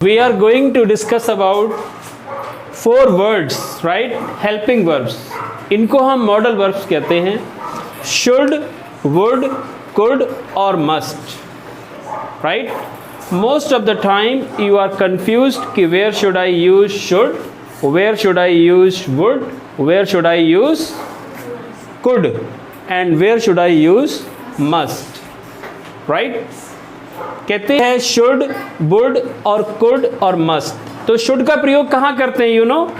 We are going to discuss about 4 words, right? Helping verbs. इनको हम modal verbs कहते हैं. Should, would, could और must, right? Most of the time you are confused कि where should I use should, where should I use would, where should I use could and where should I use must, right? कहते हैं should, would और could और must. तो should का प्रयोग कहाँ करते हैं? यू नो,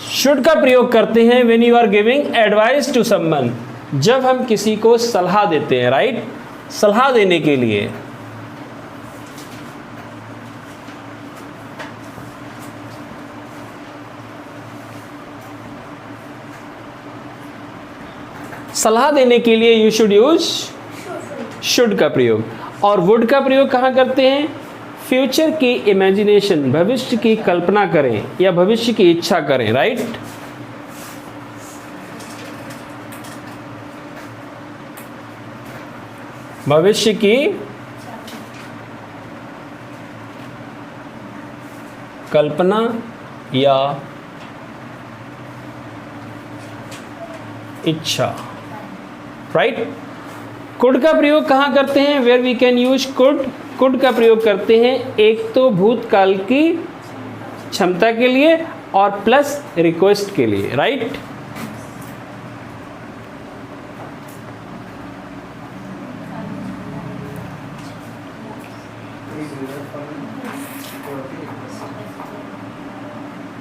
शुड का प्रयोग करते हैं when you are giving advice to someone, जब हम किसी को सलाह देते हैं, राइट? सलाह देने के लिए. सलाह देने के लिए यू शुड यूज शुड का प्रयोग. और वुड का प्रयोग कहाँ करते हैं? फ्यूचर की इमेजिनेशन, भविष्य की कल्पना करें या भविष्य की इच्छा करें, राइट? भविष्य की कल्पना या इच्छा, राइट? कुड का प्रयोग कहाँ करते हैं? Where we can use could. Could का प्रयोग करते हैं एक तो भूतकाल की क्षमता के लिए और प्लस रिक्वेस्ट के लिए, राइट?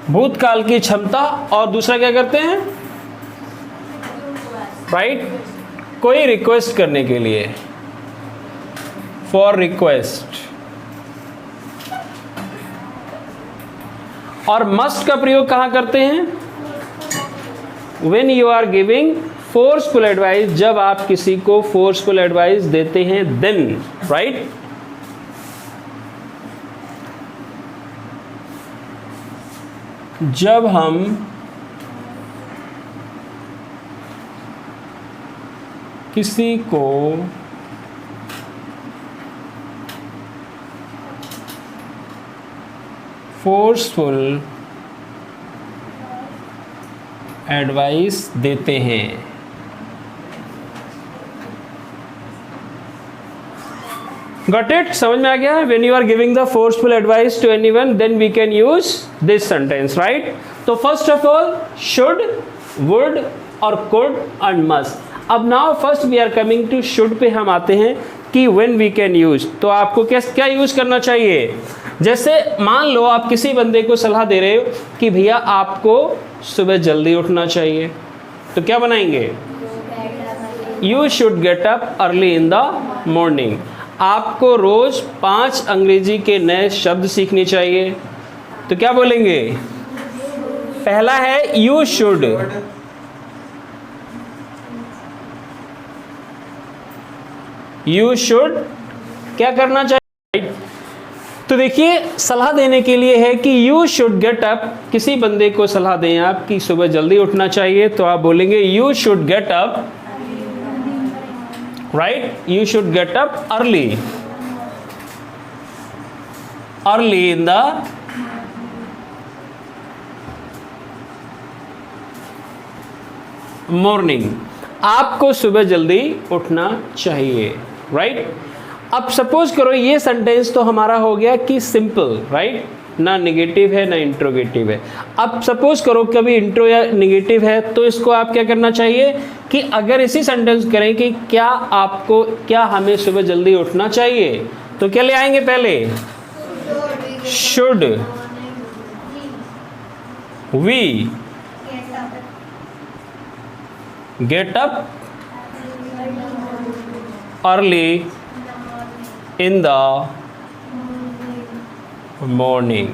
भूतकाल की क्षमता और दूसरा क्या करते हैं? राइट? कोई रिक्वेस्ट करने के लिए, फॉर रिक्वेस्ट. और मस्ट का प्रयोग कहाँ करते हैं? When you are giving forceful advice, जब आप किसी को फोर्सफुल एडवाइस देते हैं, देन, राइट? जब हम किसी को फोर्सफुल एडवाइस देते हैं. Got it? समझ में आ गया? When you are giving the forceful advice to anyone, then we can use this sentence, right? तो first of all should, would और कुड एंड मस्ट. अब now first we are coming to should पे हम आते हैं कि when we can use. तो आपको क्या यूज करना चाहिए? जैसे मान लो आप किसी बंदे को सलाह दे रहे हो कि भैया आपको सुबह जल्दी उठना चाहिए, तो क्या बनाएंगे? You should get up early in the morning. आपको रोज 5 अंग्रेजी के नए शब्द सीखने चाहिए, तो क्या बोलेंगे? पहला है यू शुड. यू शुड क्या करना चाहिए? तो देखिए, सलाह देने के लिए है कि यू शुड गेट अप. किसी बंदे को सलाह दें आप कि सुबह जल्दी उठना चाहिए, तो आप बोलेंगे you should get up, right? You should get up early, early in the morning. आपको सुबह जल्दी उठना चाहिए, राइट? अब सपोज करो ये सेंटेंस तो हमारा हो गया कि सिंपल, राइट? ना नेगेटिव है ना इंट्रोगेटिव है. अब सपोज करो कभी इंट्रो या नेगेटिव है, तो इसको आप क्या करना चाहिए कि अगर इसी सेंटेंस करें कि क्या हमें सुबह जल्दी उठना चाहिए, तो क्या ले आएंगे? पहले should we get up early in the morning.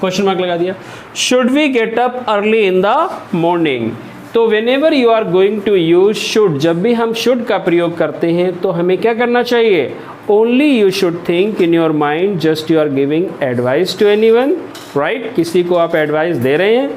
Question mark लगा दिया. Should we get up early in the morning. तो whenever you are going to use should, जब भी हम शुड का प्रयोग करते हैं तो हमें क्या करना चाहिए? Only you should think in your mind just you are giving advice to anyone, right? किसी को आप एडवाइस दे रहे हैं.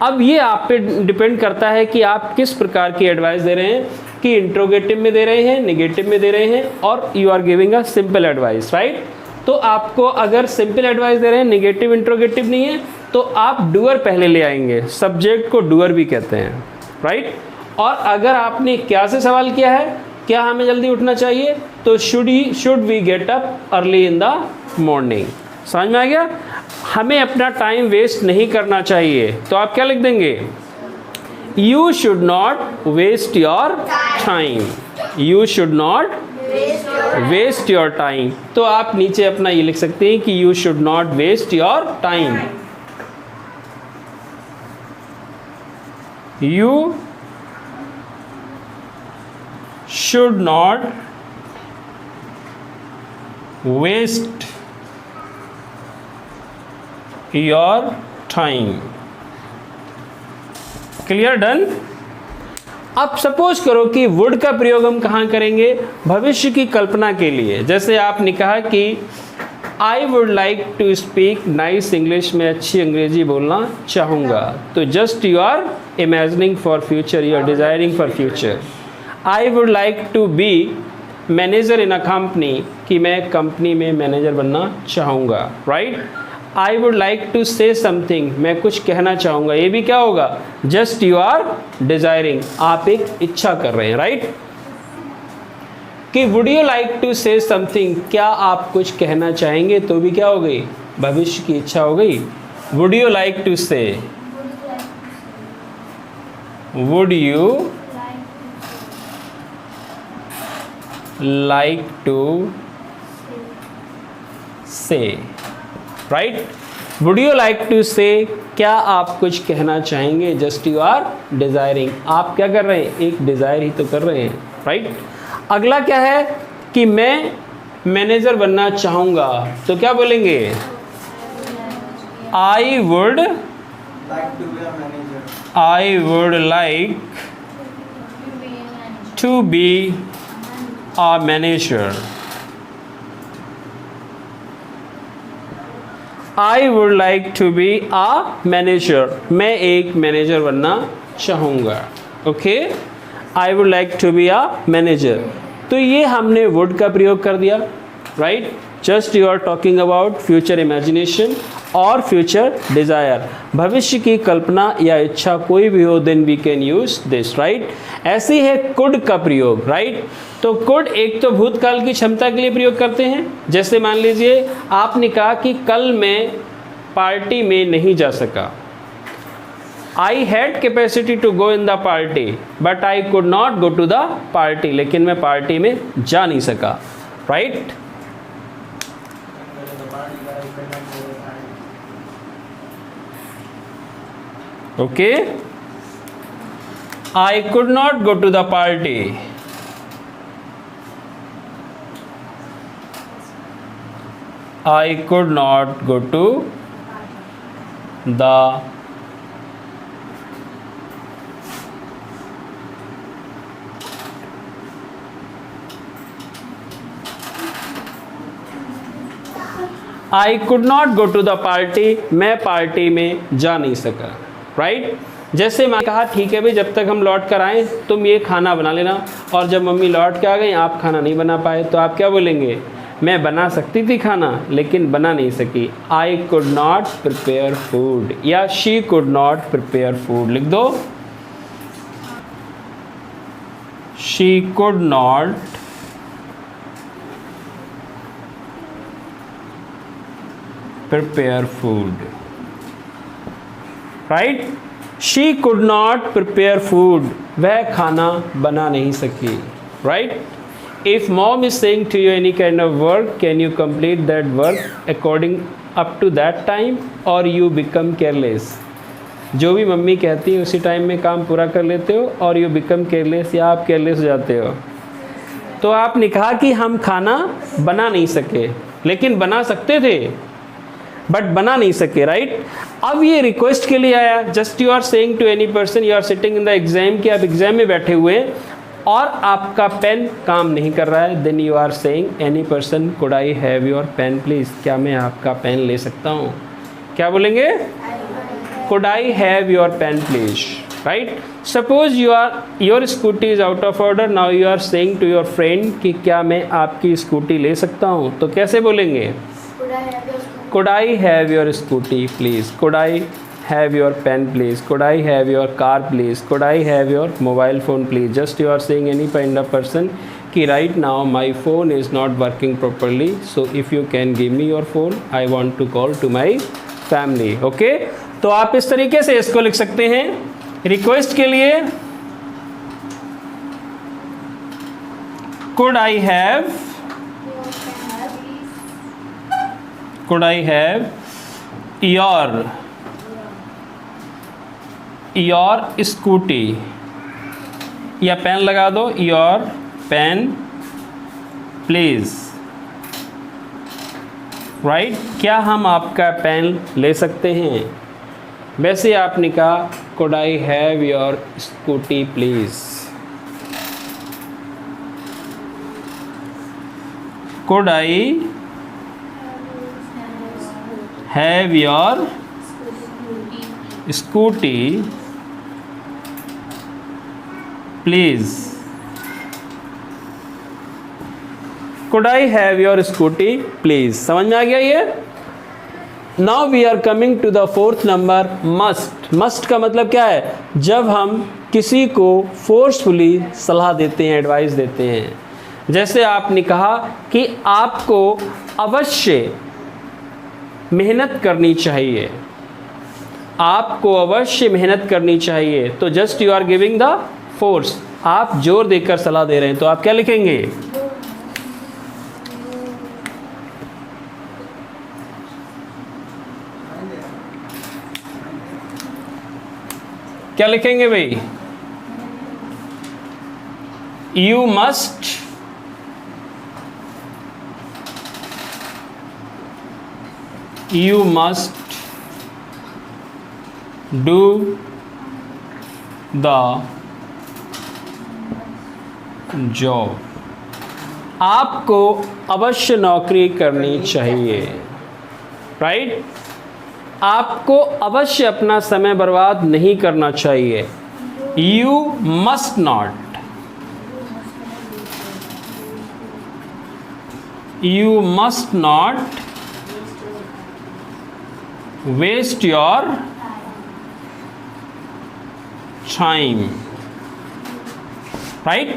अब ये आप पे डिपेंड करता है कि आप किस प्रकार की एडवाइस दे रहे हैं, कि इंट्रोगेटिव में दे रहे हैं, नेगेटिव में दे रहे हैं, और you are giving a simple advice, right? तो आपको अगर सिंपल एडवाइस दे रहे हैं, नेगेटिव इंट्रोगेटिव नहीं है, तो आप डूअर पहले ले आएंगे। सब्जेक्ट को डूअर भी कहते हैं, राइट। और अगर आपने क्या से सवाल किया है, क्या हमें जल्दी उठना चाहिए, तो should we get up early in the morning. समझ में आ गया? हमें अपना टाइम वेस्ट नहीं करना चाहिए, तो आप क्या लिख देंगे? You should not waste your time. You should not waste your time. तो आप नीचे अपना ये लिख सकते हैं कि you should not waste your time. You should not waste your time. Clear? Done. अब सपोज करो कि वुड का प्रयोग हम कहाँ करेंगे? भविष्य की कल्पना के लिए। जैसे आपने कहा कि I would like to speak nice English, में अच्छी अंग्रेजी बोलना चाहूँगा। तो just you are imagining for future, you are desiring for future. I would like to be manager in a company, कि मैं कंपनी में मैनेजर बनना चाहूँगा, right. I would like to say something, मैं कुछ कहना चाहूँगा। ये भी क्या होगा? जस्ट यू आर डिजायरिंग, आप एक इच्छा कर रहे हैं, राइट। कि would you like to say something, क्या आप कुछ कहना चाहेंगे, तो भी क्या हो गई? भविष्य की इच्छा हो गई। Would you like to say, would you like to say, right. Would you like to say, क्या आप कुछ कहना चाहेंगे? जस्ट यू आर डिजायरिंग, आप क्या कर रहे हैं? एक डिजायर ही तो कर रहे हैं, राइट। अगला क्या है कि मैं मैनेजर बनना चाहूँगा, तो क्या बोलेंगे? I would like to be a manager. I would like to be a manager, मैं एक मैनेजर बनना चाहूँगा। Okay, I would like to be a manager. तो ये हमने वुड का प्रयोग कर दिया, right. Just you are talking about future imagination और फ्यूचर डिजायर, भविष्य की कल्पना या इच्छा कोई भी हो, then we can use this, right. ऐसे है कुड का प्रयोग, राइट। तो कुड एक तो भूतकाल की क्षमता के लिए प्रयोग करते हैं। जैसे मान लीजिए आपने कहा कि कल मैं पार्टी में नहीं जा सका। I had capacity to go in the party but I could not go to the party, लेकिन मैं पार्टी में जा नहीं सका, right. Okay, I could not go to the party. I could not go to the I could not go to the party, मैं party में जा नहीं सका, राइट। जैसे मैं कहा ठीक है भाई, जब तक हम लौट कर आए तुम ये खाना बना लेना, और जब मम्मी लौट के आ गई आप खाना नहीं बना पाए, तो आप क्या बोलेंगे? मैं बना सकती थी खाना लेकिन बना नहीं सकी। I could not prepare food, या she could not prepare food लिख दो। She could not prepare food, right. She could not prepare food, वह खाना बना नहीं सकी, right. If mom is saying to you any kind of work, can you complete that work according up to that time or you become careless? जो भी mummy कहती है उसी टाइम में काम पूरा कर लेते हो, और you become careless, या आप केयरलेस हो जाते हो। तो आपने कहा कि हम खाना बना नहीं सके, लेकिन बना सकते थे बट बना नहीं सके, राइट। अब ये रिक्वेस्ट के लिए आया, just you are saying to any person, you are sitting in the exam, कि आप एग्जाम में बैठे हुए हैं और आपका पेन काम नहीं कर रहा है, then you are saying any person could I have your pen please, क्या मैं आपका पेन ले सकता हूँ? क्या बोलेंगे? Could I have your pen please, right. Suppose your Scooty is out of order, now you are saying to your friend कि क्या मैं आपकी स्कूटी ले सकता हूँ, तो कैसे बोलेंगे? Could I have your scooty, please? Could I have your pen, please? Could I have your car, please? Could I have your mobile phone, please? Just you are saying any kind of person कि right now my phone is not working properly, so if you can give me your phone, I want to call to my family. Okay? तो आप इस तरीके से इसको लिख सकते हैं रिक्वेस्ट के लिए. Could I have your scooty, या पेन लगा दो, your pen please. राइट क्या हम आपका पेन ले सकते हैं? वैसे आपने कहा could I have your scooty please. Could I have your scooty please. Could I have your scooty please. समझ में आ गया ये? Now we are coming to the fourth number, must. Must का मतलब क्या है? जब हम किसी को फोर्सफुली सलाह देते हैं, एडवाइस देते हैं. जैसे आपने कहा कि आपको अवश्य मेहनत करनी चाहिए, आपको अवश्य मेहनत करनी चाहिए, तो just you are giving the force. आप जोर देकर सलाह दे रहे हैं, तो आप क्या लिखेंगे? क्या लिखेंगे भाई? You must do the job. आपको अवश्य नौकरी करनी चाहिए. राइट आपको अवश्य अपना समय बर्बाद नहीं करना चाहिए. You must not waste your time. Right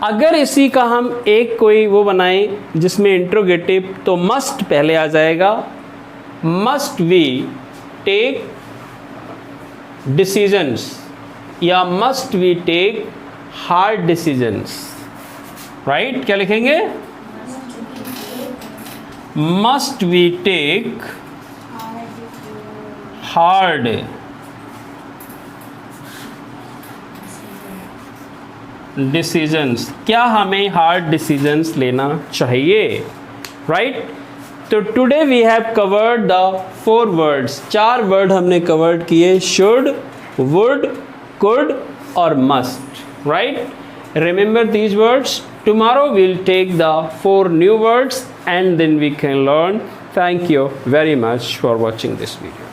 अगर इसी का हम एक कोई वो बनाएं जिसमें इंट्रोगेटिव, तो मस्ट पहले आ जाएगा. मस्ट वी टेक डिसीजंस, या must we take hard decisions. Right क्या लिखेंगे? Must we take hard decisions. क्या हमें हार्ड डिसीजंस लेना चाहिए? राइट तो today we have covered the 4 words. 4 word हमने कवर्ड किए, शुड, वुड, कुड और must. Right remember these words. Tomorrow will take the 4 new words and then we can learn. Thank you very much for watching this video.